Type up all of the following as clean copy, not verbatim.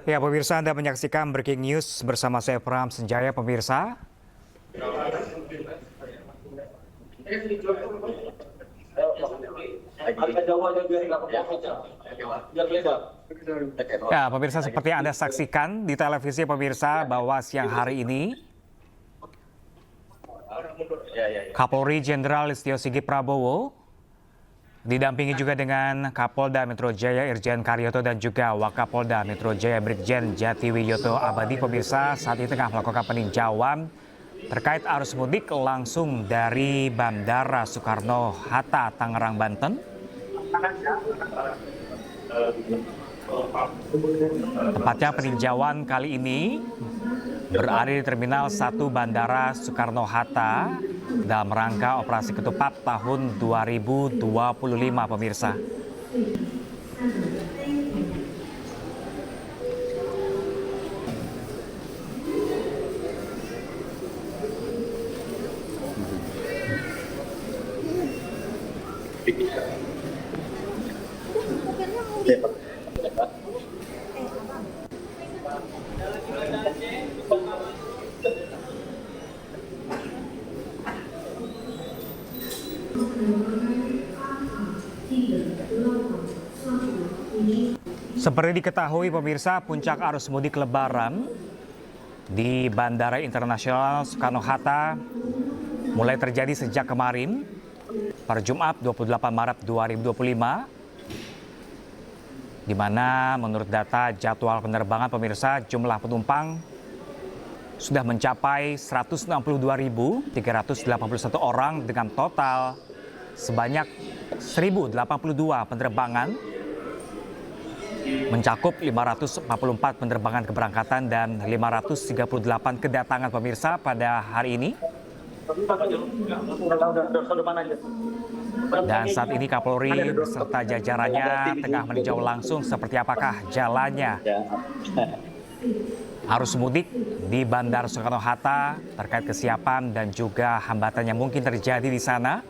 Ya, pemirsa, Anda menyaksikan Breaking News bersama saya Pram Senjaya, pemirsa. Ya, pemirsa, seperti yang Anda saksikan di televisi, pemirsa, bahwa siang hari ini Kapolri Jenderal Listio Sigit Prabowo didampingi juga dengan Kapolda Metro Jaya Irjen Karyoto dan juga Wakapolda Metro Jaya Brigjen Jatiwiyoto Abadi. Pemirsa, saat ini tengah melakukan peninjauan terkait arus mudik langsung dari Bandara Soekarno-Hatta, Tangerang, Banten. Tepatnya peninjauan kali ini berada di Terminal 1 Bandara Soekarno-Hatta dalam rangka operasi ketupat tahun 2025, pemirsa. Seperti diketahui, pemirsa, puncak arus mudik Lebaran di Bandara Internasional Soekarno-Hatta mulai terjadi sejak kemarin pada Jumat 28 Maret 2025, di mana menurut data jadwal penerbangan, pemirsa, jumlah penumpang sudah mencapai 162.381 orang dengan total sebanyak 1.082 penerbangan, mencakup 544 penerbangan keberangkatan dan 538 kedatangan, pemirsa, pada hari ini. Dan saat ini Kapolri beserta jajarannya tengah meninjau langsung seperti apakah jalannya arus mudik di Bandara Soekarno-Hatta terkait kesiapan dan juga hambatan yang mungkin terjadi di sana.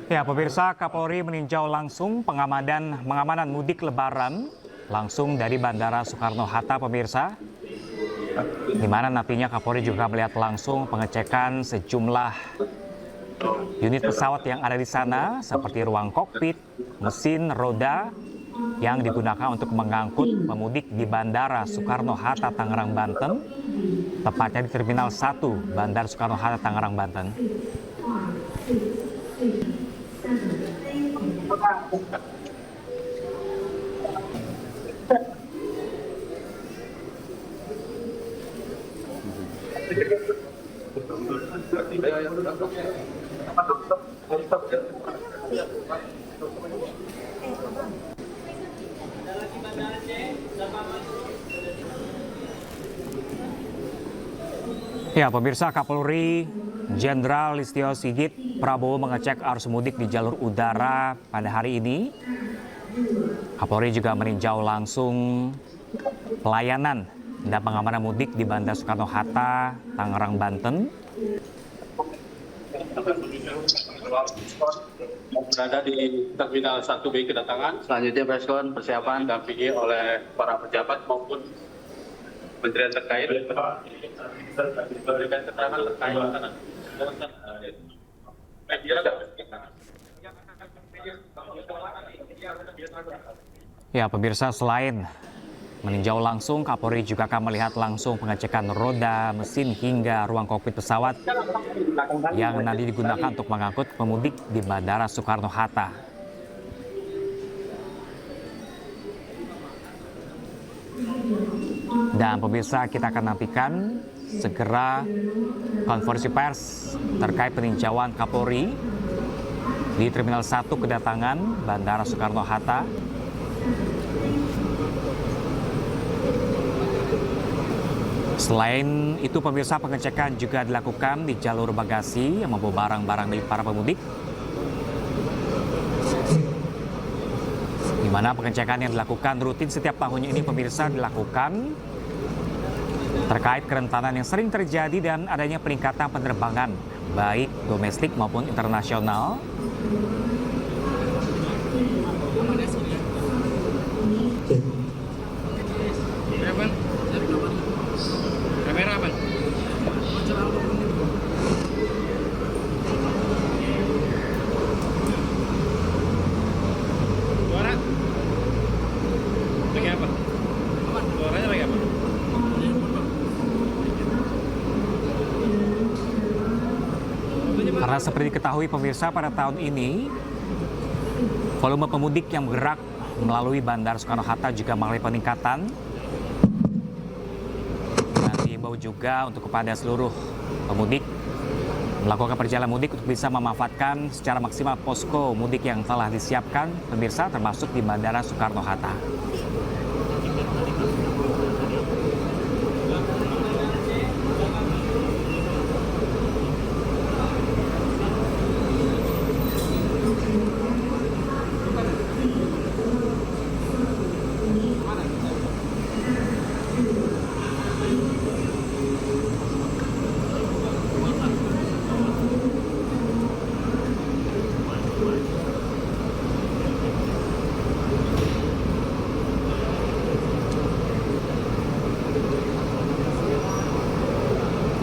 Ya, pemirsa, Kapolri meninjau langsung pengamanan mudik Lebaran langsung dari Bandara Soekarno-Hatta, pemirsa, di mana nantinya Kapolri juga melihat langsung pengecekan sejumlah unit pesawat yang ada di sana, seperti ruang kokpit, mesin, roda yang digunakan untuk mengangkut pemudik di Bandara Soekarno-Hatta, Tangerang, Banten, tepatnya di Terminal 1 Bandara Soekarno-Hatta, Tangerang, Banten. Ya, pemirsa, Kapolri Jenderal Listio Sigit Prabowo mengecek arus mudik di jalur udara pada hari ini. Kapolri juga meninjau langsung pelayanan dan pengamanan mudik di Bandara Soekarno-Hatta, Tangerang, Banten. Berada di Terminal 1B kedatangan. Selanjutnya preskon persiapan didampingi oleh para pejabat maupun kementerian terkait. Berikan keterangan terkait Ya, pemirsa, selain meninjau langsung, Kapolri juga akan melihat langsung pengecekan roda, mesin hingga ruang kokpit pesawat yang nanti digunakan untuk mengangkut pemudik di Bandara Soekarno-Hatta. Dan pemirsa, kita akan nantikan segera konferensi pers terkait peninjauan Kapolri di Terminal 1 kedatangan Bandara Soekarno-Hatta. Selain itu, pemirsa, pengecekan juga dilakukan di jalur bagasi yang membawa barang-barang milik para pemudik, di mana pengecekan yang dilakukan rutin setiap tahunnya ini, pemirsa, dilakukan terkait kerentanan yang sering terjadi dan adanya peningkatan penerbangan baik domestik maupun internasional. Karena seperti diketahui pemirsa, pada tahun ini volume pemudik yang bergerak melalui Bandara Soekarno-Hatta juga mengalami peningkatan. Dan diimbau juga untuk kepada seluruh pemudik melakukan perjalanan mudik untuk bisa memanfaatkan secara maksimal posko mudik yang telah disiapkan pemirsa, termasuk di Bandara Soekarno-Hatta.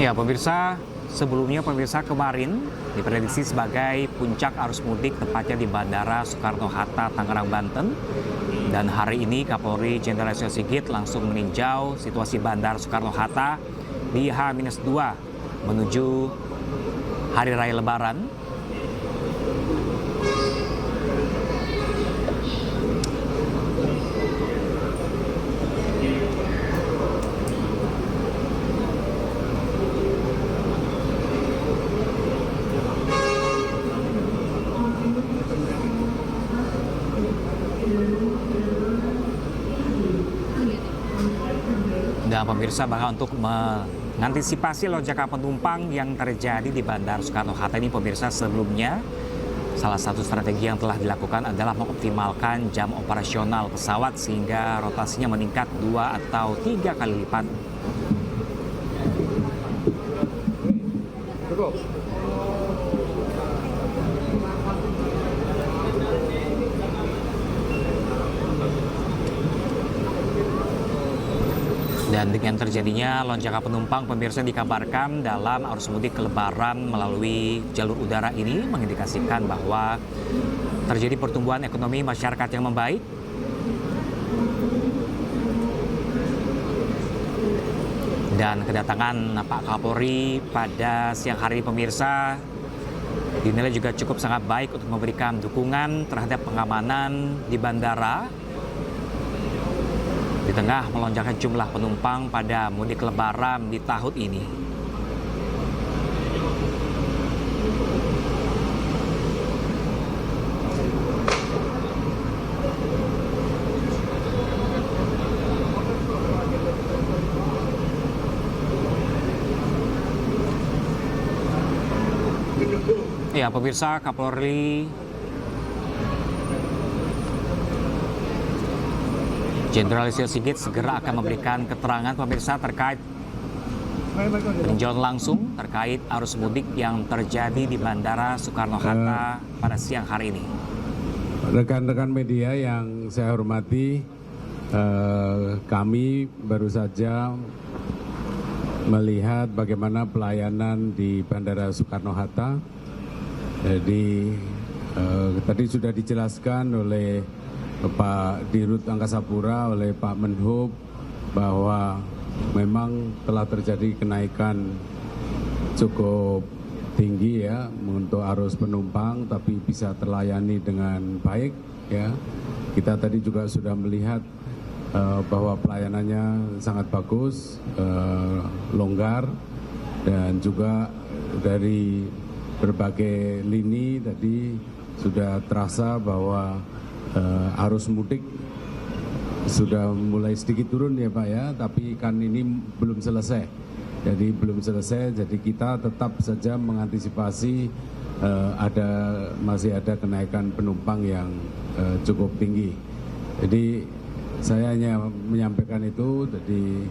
Ya pemirsa, sebelumnya pemirsa, kemarin diprediksi sebagai puncak arus mudik tepatnya di Bandara Soekarno-Hatta, Tangerang, Banten. Dan hari ini Kapolri Jenderal Listio Sigit langsung meninjau situasi Bandara Soekarno-Hatta di H-2 menuju Hari Raya Lebaran. Dan pemirsa, bahkan untuk mengantisipasi lonjakan penumpang yang terjadi di Bandara Soekarno-Hatta ini pemirsa, sebelumnya salah satu strategi yang telah dilakukan adalah mengoptimalkan jam operasional pesawat sehingga rotasinya meningkat 2 atau 3 kali lipat. Dan dengan terjadinya lonjakan penumpang, pemirsa, dikabarkan dalam arus mudik Lebaran melalui jalur udara ini mengindikasikan bahwa terjadi pertumbuhan ekonomi masyarakat yang membaik. Dan kedatangan Pak Kapolri pada siang hari, pemirsa, dinilai juga cukup sangat baik untuk memberikan dukungan terhadap pengamanan di bandara di tengah melonjaknya jumlah penumpang pada mudik Lebaran di tahun ini. Ya pemirsa, Kapolri Jenderal Listio Sigit segera akan memberikan keterangan pemirsa terkait peninjauan langsung terkait arus mudik yang terjadi di Bandara Soekarno-Hatta pada siang hari ini. Rekan-rekan media yang saya hormati, kami baru saja melihat bagaimana pelayanan di Bandara Soekarno-Hatta. Jadi tadi sudah dijelaskan oleh Pak Dirut Angkasa Pura, oleh Pak Menhub, bahwa memang telah terjadi kenaikan cukup tinggi ya untuk arus penumpang, tapi bisa terlayani dengan baik ya. Kita tadi juga sudah melihat bahwa pelayanannya sangat bagus, longgar, dan juga dari berbagai lini tadi sudah terasa bahwa arus mudik sudah mulai sedikit turun ya Pak ya, tapi kan ini belum selesai. Jadi kita tetap saja mengantisipasi masih ada kenaikan penumpang yang cukup tinggi. Jadi saya hanya menyampaikan itu. Jadi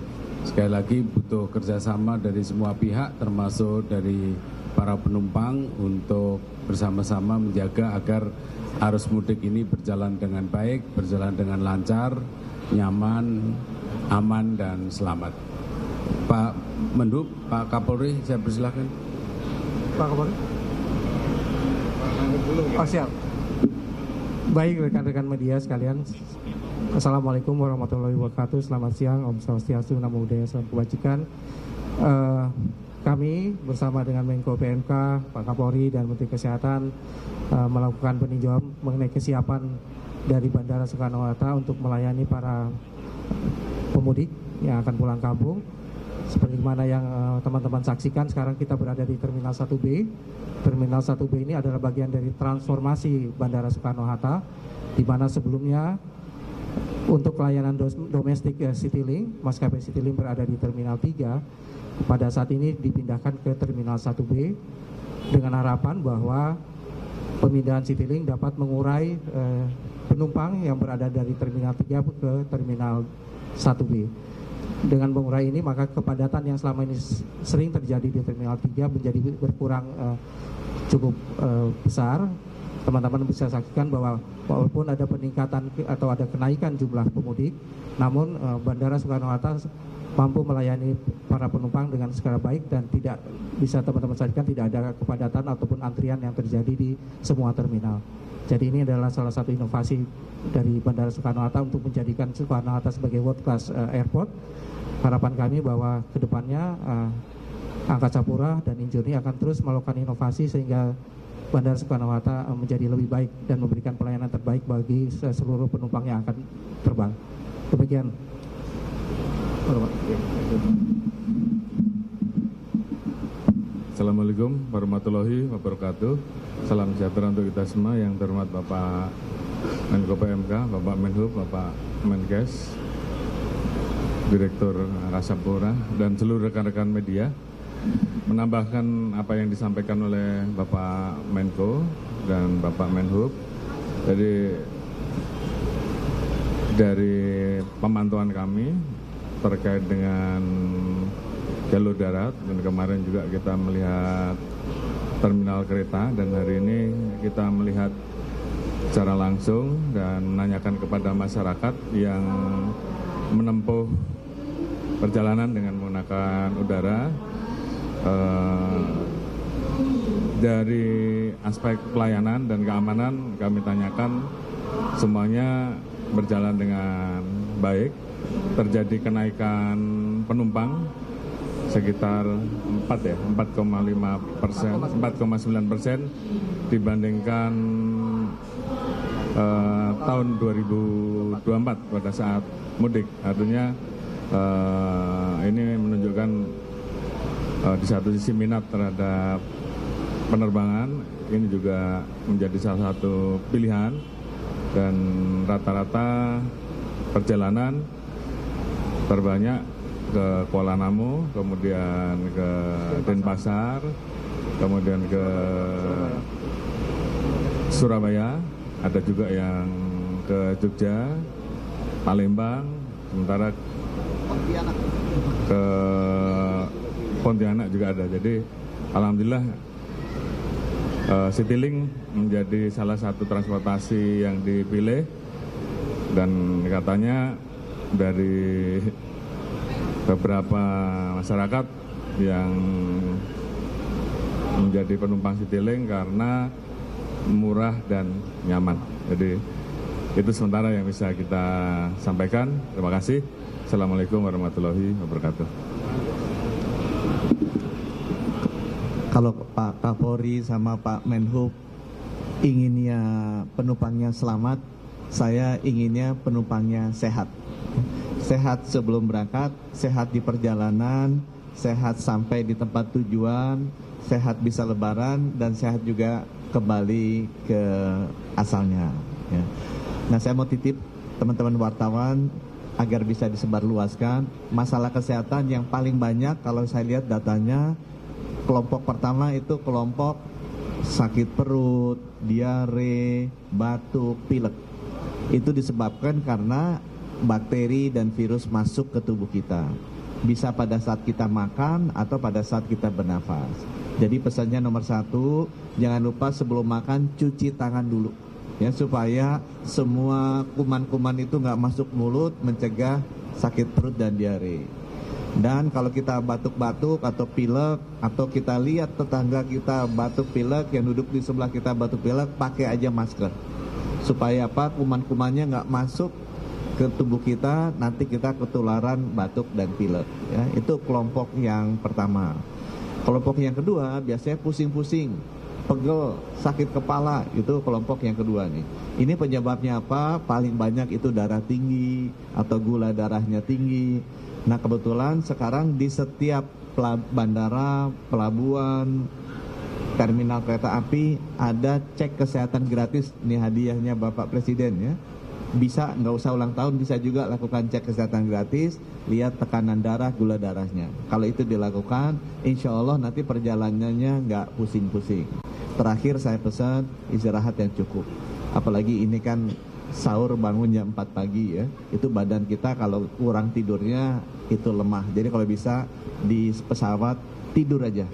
sekali lagi butuh kerjasama dari semua pihak, termasuk dari para penumpang untuk bersama-sama menjaga agar arus mudik ini berjalan dengan baik, berjalan dengan lancar, nyaman, aman, dan selamat. Pak Menhub, Pak Kapolri, saya persilakan. Pak Kapolri. Oh siap. Baik rekan-rekan media sekalian, Assalamualaikum warahmatullahi wabarakatuh. Selamat siang, Om Swastiastu, Namo Buddhaya, Salam Kebajikan. Kami bersama dengan Menko PMK, Pak Kapolri, dan Menteri Kesehatan melakukan peninjauan mengenai kesiapan dari Bandara Soekarno-Hatta untuk melayani para pemudik yang akan pulang kampung. Seperti mana yang teman-teman saksikan, sekarang kita berada di Terminal 1B. Terminal 1B ini adalah bagian dari transformasi Bandara Soekarno-Hatta, di mana sebelumnya untuk layanan domestik Citylink, maskapai Citylink berada di Terminal 3. Pada saat ini dipindahkan ke Terminal 1B dengan harapan bahwa pemindahan Citylink dapat mengurai penumpang yang berada dari Terminal 3 ke Terminal 1B. Dengan mengurai ini, maka kepadatan yang selama ini sering terjadi di Terminal 3 menjadi berkurang cukup besar. Teman-teman bisa saksikan bahwa walaupun ada peningkatan atau ada kenaikan jumlah pemudik, namun Bandara Soekarno-Hatta mampu melayani para penumpang dengan skala baik dan tidak bisa teman-teman saksikan tidak ada kepadatan ataupun antrian yang terjadi di semua terminal. Jadi ini adalah salah satu inovasi dari Bandara Soekarno-Hatta untuk menjadikan Soekarno-Hatta sebagai world class airport. Harapan kami bahwa kedepannya Angkasa Pura dan Injurni akan terus melakukan inovasi sehingga Bandara Soekarno-Hatta menjadi lebih baik dan memberikan pelayanan terbaik bagi seluruh penumpang yang akan terbang. Demikian. Assalamualaikum warahmatullahi wabarakatuh. Salam sejahtera untuk kita semua. Yang terhormat Bapak Menko PMK, Bapak Menhub, Bapak Menkes, Direktur Angkasa Pura, dan seluruh rekan-rekan media. Menambahkan apa yang disampaikan oleh Bapak Menko dan Bapak Menhub. Jadi dari pemantauan kami terkait dengan jalur darat, dan kemarin juga kita melihat terminal kereta, dan hari ini kita melihat secara langsung dan menanyakan kepada masyarakat yang menempuh perjalanan dengan menggunakan udara. Dari aspek pelayanan dan keamanan kami tanyakan semuanya berjalan dengan baik. Terjadi kenaikan penumpang sekitar 4,9% dibandingkan tahun 2024 pada saat mudik. Artinya ini menunjukkan di satu sisi minat terhadap penerbangan ini juga menjadi salah satu pilihan, dan rata-rata perjalanan terbanyak ke Kuala Namu, kemudian ke Denpasar, kemudian ke Surabaya, ada juga yang ke Jogja, Palembang, sementara ke Pontianak juga ada. Jadi alhamdulillah Citylink menjadi salah satu transportasi yang dipilih, dan katanya dari beberapa masyarakat yang menjadi penumpang Citylink karena murah dan nyaman. Jadi Itu sementara yang bisa kita sampaikan. Terima kasih. Assalamualaikum warahmatullahi wabarakatuh. Kalau Pak Kapolri sama Pak Menhub inginnya penumpangnya selamat, saya inginnya penumpangnya sehat. Sehat sebelum berangkat, sehat di perjalanan, sehat sampai di tempat tujuan, sehat bisa lebaran, dan sehat juga kembali ke asalnya. Ya. Nah, saya mau titip teman-teman wartawan agar bisa disebarluaskan. Masalah kesehatan yang paling banyak kalau saya lihat datanya, kelompok pertama itu kelompok sakit perut, diare, batuk, pilek. Itu disebabkan karena bakteri dan virus masuk ke tubuh kita. Bisa pada saat kita makan atau pada saat kita bernafas. Jadi pesannya nomor 1, jangan lupa sebelum makan cuci tangan dulu. Ya, supaya semua kuman-kuman itu nggak masuk mulut, mencegah sakit perut dan diare. Dan kalau kita batuk-batuk atau pilek, atau kita lihat tetangga kita batuk pilek, yang duduk di sebelah kita batuk pilek, pakai aja masker. Supaya apa? Kuman-kumannya nggak masuk ke tubuh kita, nanti kita ketularan batuk dan pilek. Ya, itu kelompok yang pertama. Kelompok yang kedua biasanya pusing-pusing, pegel, sakit kepala, itu kelompok yang kedua nih. Ini penyebabnya apa? Paling banyak itu darah tinggi atau gula darahnya tinggi. Nah, kebetulan sekarang di setiap bandara, pelabuhan, terminal kereta api ada cek kesehatan gratis. Ini hadiahnya Bapak Presiden ya. Bisa, nggak usah ulang tahun, bisa juga lakukan cek kesehatan gratis, lihat tekanan darah, gula darahnya. Kalau itu dilakukan, insya Allah nanti perjalanannya nggak pusing-pusing. Terakhir saya pesan istirahat yang cukup. Apalagi ini kan sahur bangun jam 4 pagi ya, itu badan kita kalau kurang tidurnya itu lemah. Jadi kalau bisa di pesawat tidur aja.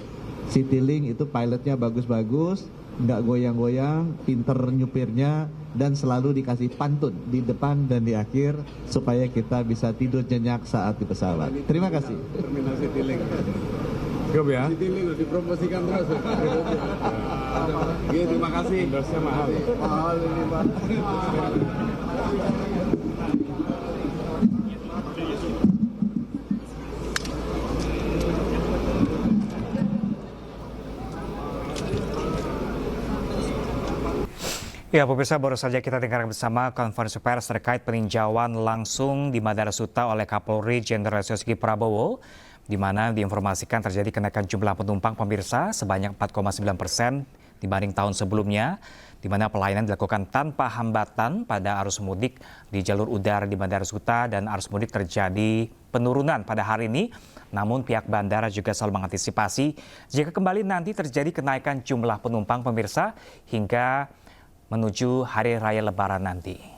Citylink itu pilotnya bagus-bagus, nggak goyang-goyang, pinter nyupirnya, dan selalu dikasih pantun di depan dan di akhir supaya kita bisa tidur nyenyak saat di pesawat. Terima kasih. Terminal Citylink. Cukup ya. Citylink dipromosikan terus. Terima kasih. Endorse-nya mahal. Mahal ini, Pak. Ya, pemirsa, baru saja kita dengarkan bersama konferensi pers terkait peninjauan langsung di Bandara Suta oleh Kapolri Jenderal Listio Sigit Prabowo, di mana diinformasikan terjadi kenaikan jumlah penumpang pemirsa sebanyak 4,9% dibanding tahun sebelumnya, di mana pelayanan dilakukan tanpa hambatan pada arus mudik di jalur udara di Bandara Suta, dan arus mudik terjadi penurunan pada hari ini. Namun pihak bandara juga selalu mengantisipasi jika kembali nanti terjadi kenaikan jumlah penumpang pemirsa hingga menuju Hari Raya Lebaran nanti.